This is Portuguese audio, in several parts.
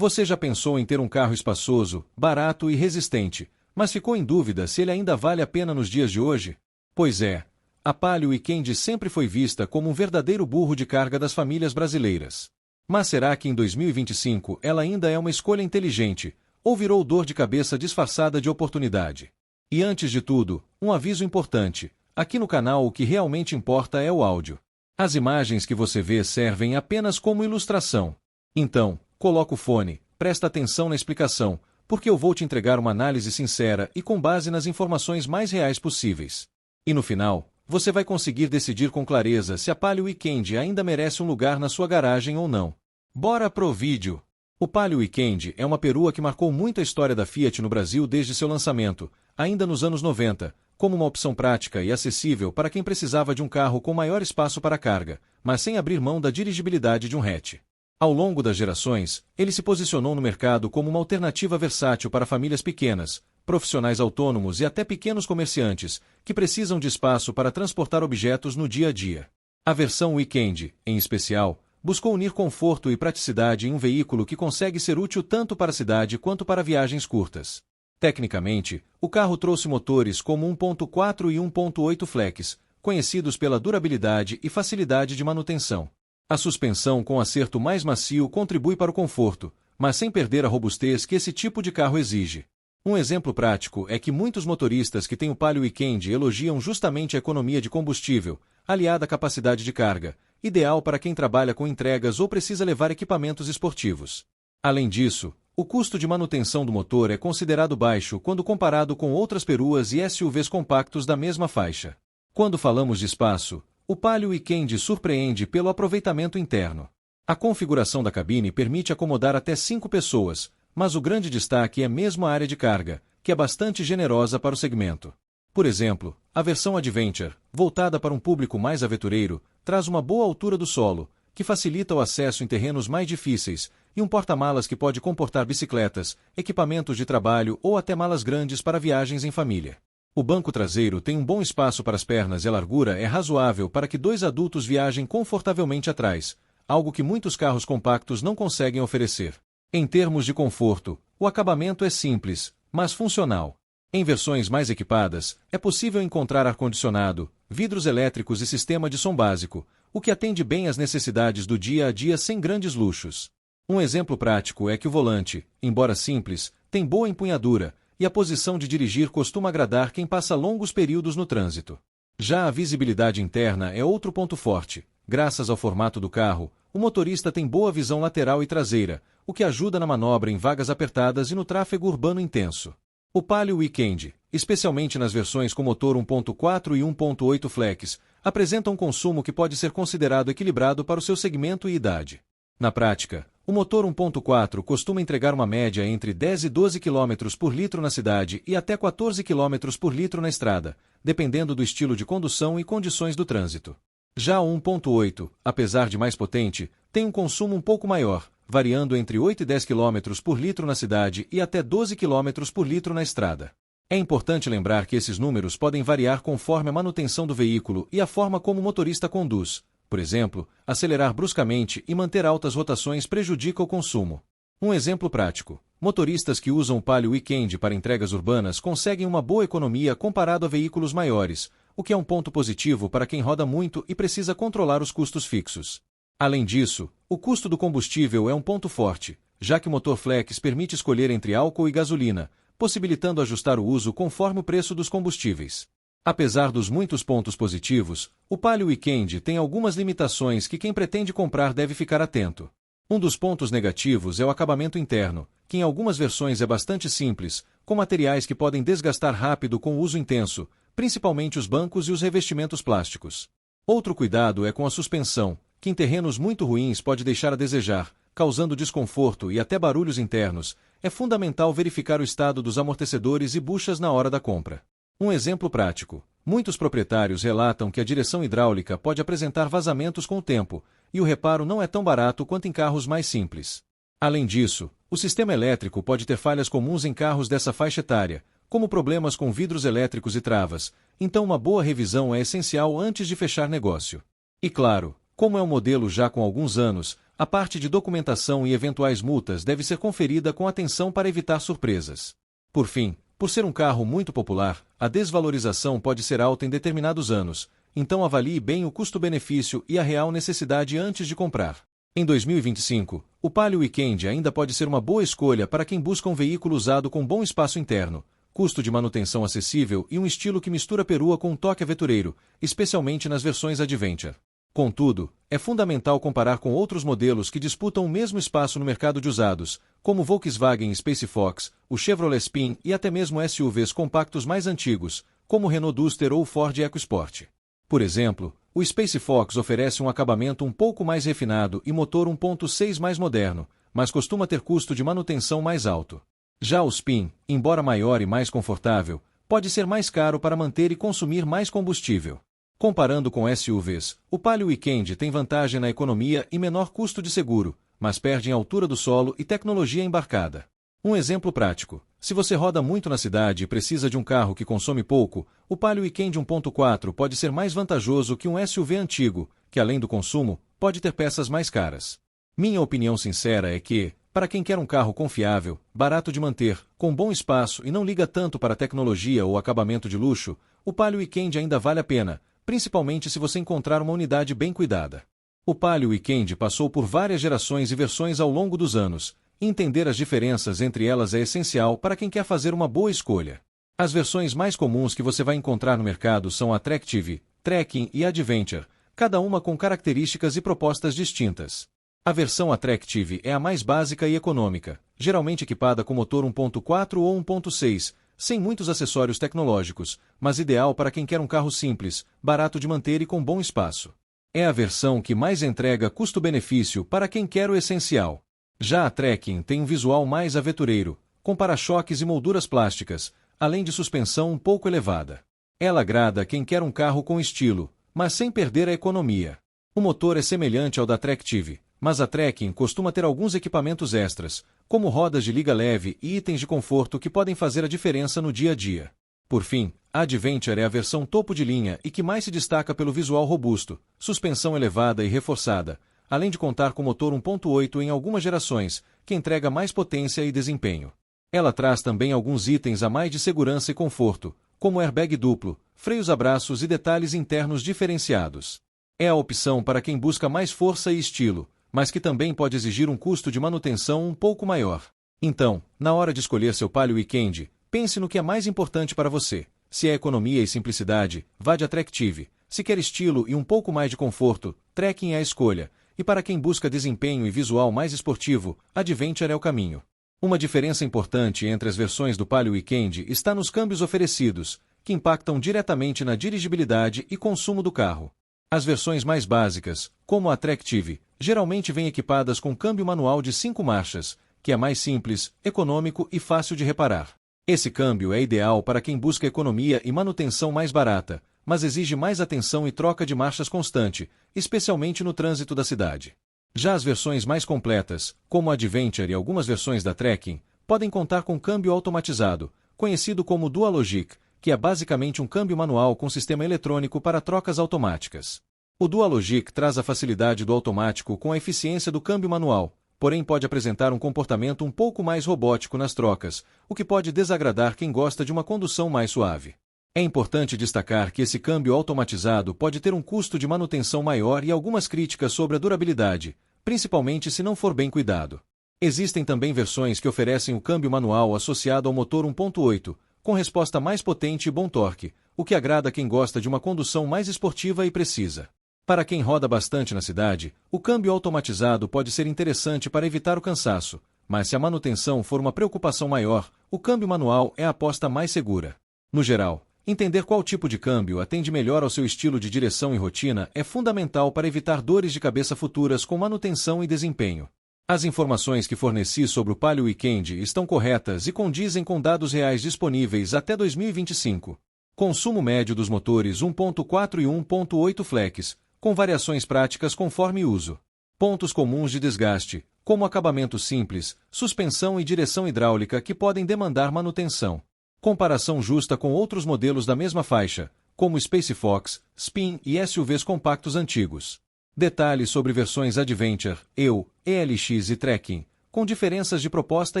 Você já pensou em ter um carro espaçoso, barato e resistente, mas ficou em dúvida se ele ainda vale a pena nos dias de hoje? Pois é, a Palio Weekend sempre foi vista como um verdadeiro burro de carga das famílias brasileiras. Mas será que em 2025 ela ainda é uma escolha inteligente, ou virou dor de cabeça disfarçada de oportunidade? E antes de tudo, um aviso importante: aqui no canal o que realmente importa é o áudio. As imagens que você vê servem apenas como ilustração. Então, coloca o fone, presta atenção na explicação, porque eu vou te entregar uma análise sincera e com base nas informações mais reais possíveis. E no final, você vai conseguir decidir com clareza se a Palio Weekend ainda merece um lugar na sua garagem ou não. Bora pro vídeo! O Palio Weekend é uma perua que marcou muito a história da Fiat no Brasil desde seu lançamento, ainda nos anos 90, como uma opção prática e acessível para quem precisava de um carro com maior espaço para carga, mas sem abrir mão da dirigibilidade de um hatch. Ao longo das gerações, ele se posicionou no mercado como uma alternativa versátil para famílias pequenas, profissionais autônomos e até pequenos comerciantes, que precisam de espaço para transportar objetos no dia a dia. A versão Weekend, em especial, buscou unir conforto e praticidade em um veículo que consegue ser útil tanto para a cidade quanto para viagens curtas. Tecnicamente, o carro trouxe motores como 1.4 e 1.8 Flex, conhecidos pela durabilidade e facilidade de manutenção. A suspensão com acerto mais macio contribui para o conforto, mas sem perder a robustez que esse tipo de carro exige. Um exemplo prático é que muitos motoristas que têm o Palio Weekend elogiam justamente a economia de combustível, aliada à capacidade de carga, ideal para quem trabalha com entregas ou precisa levar equipamentos esportivos. Além disso, o custo de manutenção do motor é considerado baixo quando comparado com outras peruas e SUVs compactos da mesma faixa. Quando falamos de espaço, o Palio Weekend surpreende pelo aproveitamento interno. A configuração da cabine permite acomodar até 5 pessoas, mas o grande destaque é mesmo a área de carga, que é bastante generosa para o segmento. Por exemplo, a versão Adventure, voltada para um público mais aventureiro, traz uma boa altura do solo, que facilita o acesso em terrenos mais difíceis, e um porta-malas que pode comportar bicicletas, equipamentos de trabalho ou até malas grandes para viagens em família. O banco traseiro tem um bom espaço para as pernas e a largura é razoável para que 2 adultos viajem confortavelmente atrás, algo que muitos carros compactos não conseguem oferecer. Em termos de conforto, o acabamento é simples, mas funcional. Em versões mais equipadas, é possível encontrar ar-condicionado, vidros elétricos e sistema de som básico, o que atende bem às necessidades do dia a dia sem grandes luxos. Um exemplo prático é que o volante, embora simples, tem boa empunhadura, e a posição de dirigir costuma agradar quem passa longos períodos no trânsito. Já a visibilidade interna é outro ponto forte. Graças ao formato do carro, o motorista tem boa visão lateral e traseira, o que ajuda na manobra em vagas apertadas e no tráfego urbano intenso. O Palio Weekend, especialmente nas versões com motor 1.4 e 1.8 Flex, apresenta um consumo que pode ser considerado equilibrado para o seu segmento e idade. Na prática, o motor 1.4 costuma entregar uma média entre 10 e 12 km por litro na cidade e até 14 km por litro na estrada, dependendo do estilo de condução e condições do trânsito. Já o 1.8, apesar de mais potente, tem um consumo um pouco maior, variando entre 8 e 10 km por litro na cidade e até 12 km por litro na estrada. É importante lembrar que esses números podem variar conforme a manutenção do veículo e a forma como o motorista conduz. Por exemplo, acelerar bruscamente e manter altas rotações prejudica o consumo. Um exemplo prático: motoristas que usam o Palio Weekend para entregas urbanas conseguem uma boa economia comparado a veículos maiores, o que é um ponto positivo para quem roda muito e precisa controlar os custos fixos. Além disso, o custo do combustível é um ponto forte, já que o motor Flex permite escolher entre álcool e gasolina, possibilitando ajustar o uso conforme o preço dos combustíveis. Apesar dos muitos pontos positivos, o Palio Weekend tem algumas limitações que quem pretende comprar deve ficar atento. Um dos pontos negativos é o acabamento interno, que em algumas versões é bastante simples, com materiais que podem desgastar rápido com o uso intenso, principalmente os bancos e os revestimentos plásticos. Outro cuidado é com a suspensão, que em terrenos muito ruins pode deixar a desejar, causando desconforto e até barulhos internos. É fundamental verificar o estado dos amortecedores e buchas na hora da compra. Um exemplo prático: muitos proprietários relatam que a direção hidráulica pode apresentar vazamentos com o tempo, e o reparo não é tão barato quanto em carros mais simples. Além disso, o sistema elétrico pode ter falhas comuns em carros dessa faixa etária, como problemas com vidros elétricos e travas, então uma boa revisão é essencial antes de fechar negócio. E claro, como é um modelo já com alguns anos, A parte de documentação e eventuais multas deve ser conferida com atenção para evitar surpresas. Por fim, por ser um carro muito popular, a desvalorização pode ser alta em determinados anos, então avalie bem o custo-benefício e a real necessidade antes de comprar. Em 2025, o Palio Weekend ainda pode ser uma boa escolha para quem busca um veículo usado com bom espaço interno, custo de manutenção acessível e um estilo que mistura perua com um toque aventureiro, especialmente nas versões Adventure. Contudo, é fundamental comparar com outros modelos que disputam o mesmo espaço no mercado de usados, como o Volkswagen Space Fox, o Chevrolet Spin e até mesmo SUVs compactos mais antigos, como o Renault Duster ou o Ford EcoSport. Por exemplo, o Space Fox oferece um acabamento um pouco mais refinado e motor 1.6 mais moderno, mas costuma ter custo de manutenção mais alto. Já o Spin, embora maior e mais confortável, pode ser mais caro para manter e consumir mais combustível. Comparando com SUVs, o Palio Weekend tem vantagem na economia e menor custo de seguro, mas perde em altura do solo e tecnologia embarcada. Um exemplo prático: se você roda muito na cidade e precisa de um carro que consome pouco, o Palio Weekend 1.4 pode ser mais vantajoso que um SUV antigo, que além do consumo, pode ter peças mais caras. Minha opinião sincera é que, para quem quer um carro confiável, barato de manter, com bom espaço e não liga tanto para tecnologia ou acabamento de luxo, o Palio Weekend ainda vale a pena, principalmente se você encontrar uma unidade bem cuidada. O Palio Weekend passou por várias gerações e versões ao longo dos anos. Entender as diferenças entre elas é essencial para quem quer fazer uma boa escolha. As versões mais comuns que você vai encontrar no mercado são a Attractive, Trekking e Adventure, cada uma com características e propostas distintas. A versão Attractive é a mais básica e econômica, geralmente equipada com motor 1.4 ou 1.6, sem muitos acessórios tecnológicos, mas ideal para quem quer um carro simples, barato de manter e com bom espaço. É a versão que mais entrega custo-benefício para quem quer o essencial. Já a Trekking tem um visual mais aventureiro, com para-choques e molduras plásticas, além de suspensão um pouco elevada. Ela agrada quem quer um carro com estilo, mas sem perder a economia. O motor é semelhante ao da Attractive, mas a Trekking costuma ter alguns equipamentos extras, como rodas de liga leve e itens de conforto que podem fazer a diferença no dia a dia. Por fim, a Adventure é a versão topo de linha e que mais se destaca pelo visual robusto, suspensão elevada e reforçada, além de contar com motor 1.8 em algumas gerações, que entrega mais potência e desempenho. Ela traz também alguns itens a mais de segurança e conforto, como airbag duplo, freios a braços e detalhes internos diferenciados. É a opção para quem busca mais força e estilo, mas que também pode exigir um custo de manutenção um pouco maior. Então, na hora de escolher seu Palio Weekend, pense no que é mais importante para você. Se é economia e simplicidade, vá de Attractive. Se quer estilo e um pouco mais de conforto, Trekking é a escolha. E para quem busca desempenho e visual mais esportivo, Adventure é o caminho. Uma diferença importante entre as versões do Palio Weekend está nos câmbios oferecidos, que impactam diretamente na dirigibilidade e consumo do carro. As versões mais básicas, como a Attractive, geralmente vêm equipadas com câmbio manual de 5 marchas, que é mais simples, econômico e fácil de reparar. Esse câmbio é ideal para quem busca economia e manutenção mais barata, mas exige mais atenção e troca de marchas constante, especialmente no trânsito da cidade. Já as versões mais completas, como a Adventure e algumas versões da Trekking, podem contar com câmbio automatizado, conhecido como Dualogic, que é basicamente um câmbio manual com sistema eletrônico para trocas automáticas. O Dualogic traz a facilidade do automático com a eficiência do câmbio manual, porém pode apresentar um comportamento um pouco mais robótico nas trocas, o que pode desagradar quem gosta de uma condução mais suave. É importante destacar que esse câmbio automatizado pode ter um custo de manutenção maior e algumas críticas sobre a durabilidade, principalmente se não for bem cuidado. Existem também versões que oferecem o câmbio manual associado ao motor 1.8, com resposta mais potente e bom torque, o que agrada quem gosta de uma condução mais esportiva e precisa. Para quem roda bastante na cidade, o câmbio automatizado pode ser interessante para evitar o cansaço, mas se a manutenção for uma preocupação maior, o câmbio manual é a aposta mais segura. No geral, entender qual tipo de câmbio atende melhor ao seu estilo de direção e rotina é fundamental para evitar dores de cabeça futuras com manutenção e desempenho. As informações que forneci sobre o Palio Weekend estão corretas e condizem com dados reais disponíveis até 2025. Consumo médio dos motores 1.4 e 1.8 flex, com variações práticas conforme uso. Pontos comuns de desgaste, como acabamento simples, suspensão e direção hidráulica que podem demandar manutenção. Comparação justa com outros modelos da mesma faixa, como Space Fox, Spin e SUVs compactos antigos. Detalhes sobre versões Adventure, ELX e Trekking, com diferenças de proposta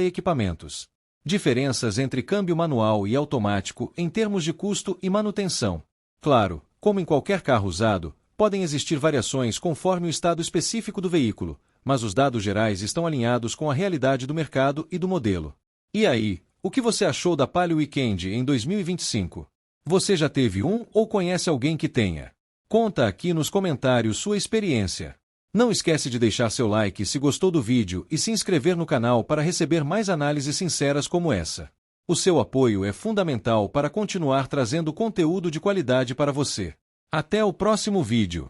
e equipamentos. Diferenças entre câmbio manual e automático em termos de custo e manutenção. Claro, como em qualquer carro usado, podem existir variações conforme o estado específico do veículo, mas os dados gerais estão alinhados com a realidade do mercado e do modelo. E aí, o que você achou da Palio Weekend em 2025? Você já teve um ou conhece alguém que tenha? Conta aqui nos comentários sua experiência. Não esquece de deixar seu like se gostou do vídeo e se inscrever no canal para receber mais análises sinceras como essa. O seu apoio é fundamental para continuar trazendo conteúdo de qualidade para você. Até o próximo vídeo.